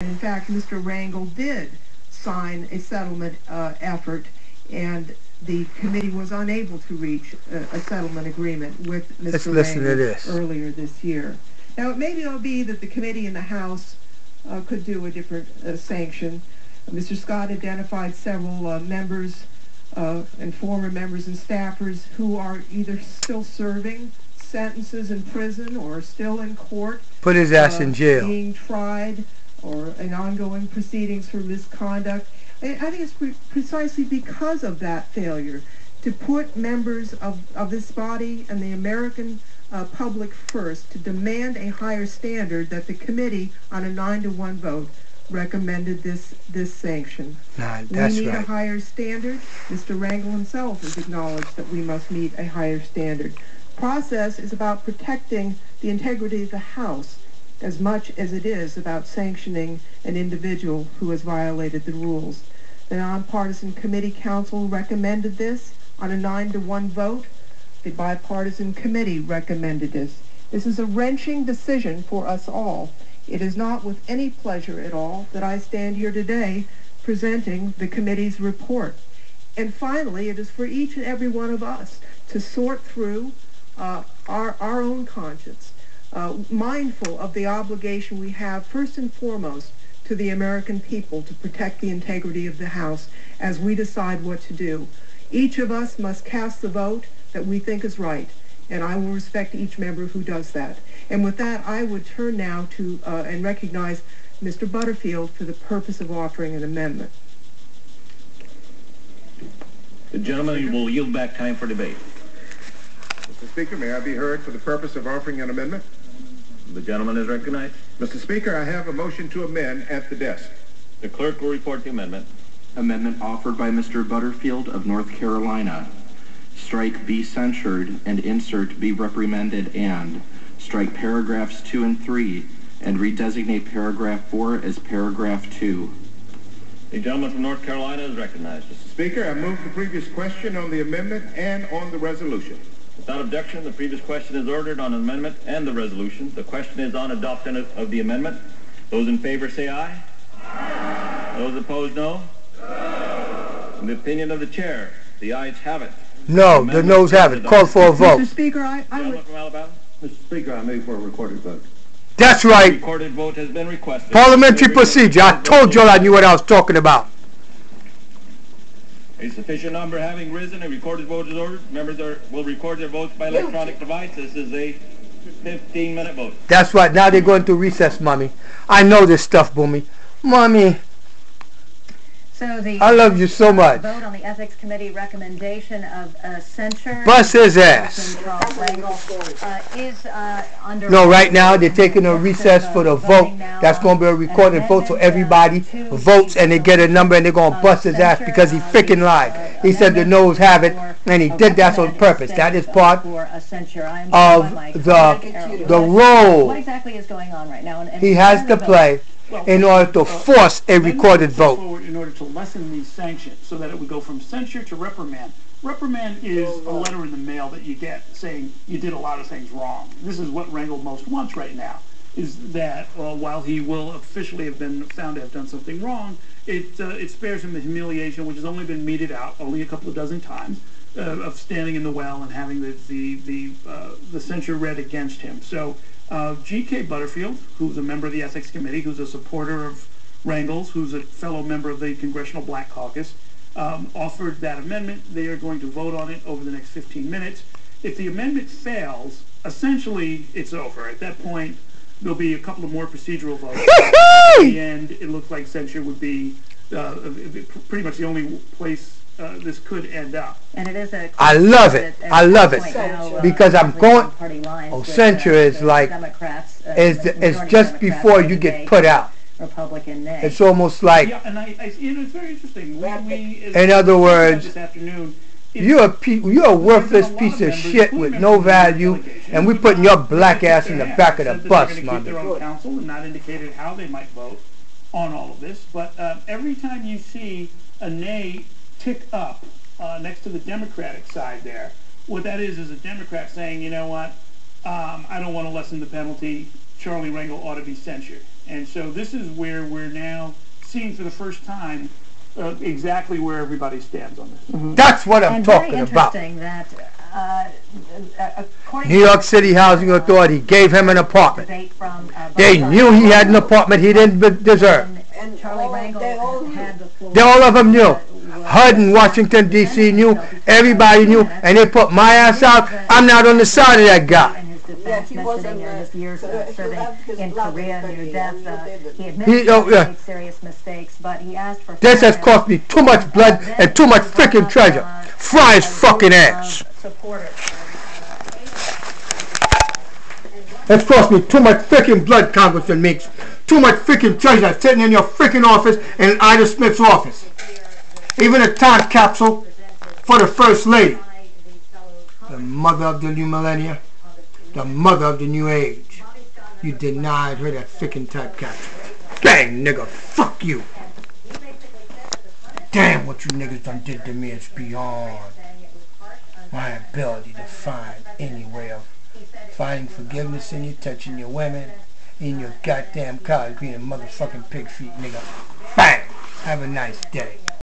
In fact, Mr. Rangel did sign a settlement effort, and the committee was unable to reach a settlement agreement with Mr. Rangel earlier this year. Now, it may well be that the committee in the House could do a different sanction. Mr. Scott identified several members and former members and staffers who are either still serving sentences in prison or still in court. Put his ass in jail. Being tried or in ongoing proceedings for misconduct. And I think it's precisely because of that failure to put members of this body and the American public first, to demand a higher standard, that the committee on a 9-to-1 vote recommended this sanction. We need a higher standard. Mr. Rangel himself has acknowledged that we must meet a higher standard. Process is about protecting the integrity of the House as much as it is about sanctioning an individual who has violated the rules. The nonpartisan committee council recommended this on a 9-to-1 vote. The bipartisan committee recommended this. This is a wrenching decision for us all. It is not with any pleasure at all that I stand here today presenting the committee's report. And finally, it is for each and every one of us to sort through our own conscience, mindful of the obligation we have first and foremost to the American people to protect the integrity of the House as we decide what to do. Each of us must cast the vote that we think is right, and I will respect each member who does that. And with that, I would turn now to and recognize Mr. Butterfield for the purpose of offering an amendment. The gentleman will yield back time for debate. Mr. Speaker, may I be heard for the purpose of offering an amendment? The gentleman is recognized. Mr. Speaker, I have a motion to amend at the desk. The clerk will report the amendment. Amendment offered by Mr. Butterfield of North Carolina. Strike be censured and insert be reprimanded, and strike paragraphs 2 and 3 and redesignate paragraph 4 as paragraph 2. The gentleman from North Carolina is recognized. Mr. Speaker, I move the previous question on the amendment and on the resolution. Without objection, the previous question is ordered on amendment and the resolution. The question is on adoption of the amendment. Those in favor say aye. Aye. Those opposed, no. No. In the opinion of the chair, the ayes have it. No, the noes have it. Call for a vote. Mr. Speaker, I Gentleman from Alabama. Mr. Speaker, I move for a recorded vote. That's right. Recorded vote has been requested. Parliamentary procedure. I told y'all I knew what I was talking about. A sufficient number having risen, a recorded vote is ordered. Members will record their votes by electronic device. This is a 15-minute vote. That's right. Now they're going to recess, Mommy. I know this stuff, Boomy. Mommy. So the I love you so much. Vote on the Ethics Committee recommendation of censure. Bust his ass. Is under. No, right now they're taking a recess for the vote. That's going to be a recorded vote, so everybody votes and they get a number and they're going to bust his ass because he freaking lied. He said the noes have it and he did that on purpose. That is part of the role What exactly is going on right now? he has to play in order to force a recorded vote. In order to lessen these sanctions so that it would go from censure to reprimand. Reprimand is a letter in the mail that you get saying you did a lot of things wrong. This is what Rangel most wants right now, is that while he will officially have been found to have done something wrong, it spares him the humiliation, which has only been meted out only a couple of dozen times, of standing in the well and having the censure read against him. So G.K. Butterfield, who's a member of the Ethics Committee, who's a supporter of Rangel's, who's a fellow member of the Congressional Black Caucus, offered that amendment. They are going to vote on it over the next 15 minutes. If the amendment fails, essentially it's over. At that point, there'll be a couple of more procedural votes. At the end, it looks like censure would be pretty much the only place this could end up. And it is a I love it. I love it. Because I'm going, censure is like, it's just before you get put out. Republican nay. It's almost like, yeah, and it's very interesting. In other words, this afternoon, you're a worthless piece of shit with no value, and we're putting your black ass in the back of the bus, man. Their own counsel and not indicated how they might vote on all of this. But every time you see a nay tick up next to the Democratic side there, what that is a Democrat saying, you know what, I don't want to lessen the penalty. Charlie Rangel ought to be censured. And so this is where we're now seeing for the first time exactly where everybody stands on this. That's what I'm talking about. Very interesting that, according New York City Housing Authority gave him an apartment. debate from, They knew he had an apartment he didn't deserve. and Charlie Rangel had the floor. All of them knew. HUD in Washington, D.C. knew. Everybody knew. And they put my ass out. I'm not on the side of that guy. Yeah, he wasn't his years serving in Korea near death. He He admitted serious mistakes, but he asked for. This has cost me too much blood and too much freaking treasure. Fry his fucking ass. It's cost me too much freaking blood, Congressman Meeks. Too much freaking treasure sitting in your freaking office and in Ida Smith's office. Even a time capsule for the First Lady. The mother of the new millennia. The mother of the new age. You denied her that freaking time capsule. Dang, nigga, fuck you. Damn, what you niggas done did to me is beyond my ability to find any way of finding forgiveness in you, touching your women, in your goddamn college, being a motherfucking pig feet, nigga. Bang! Have a nice day.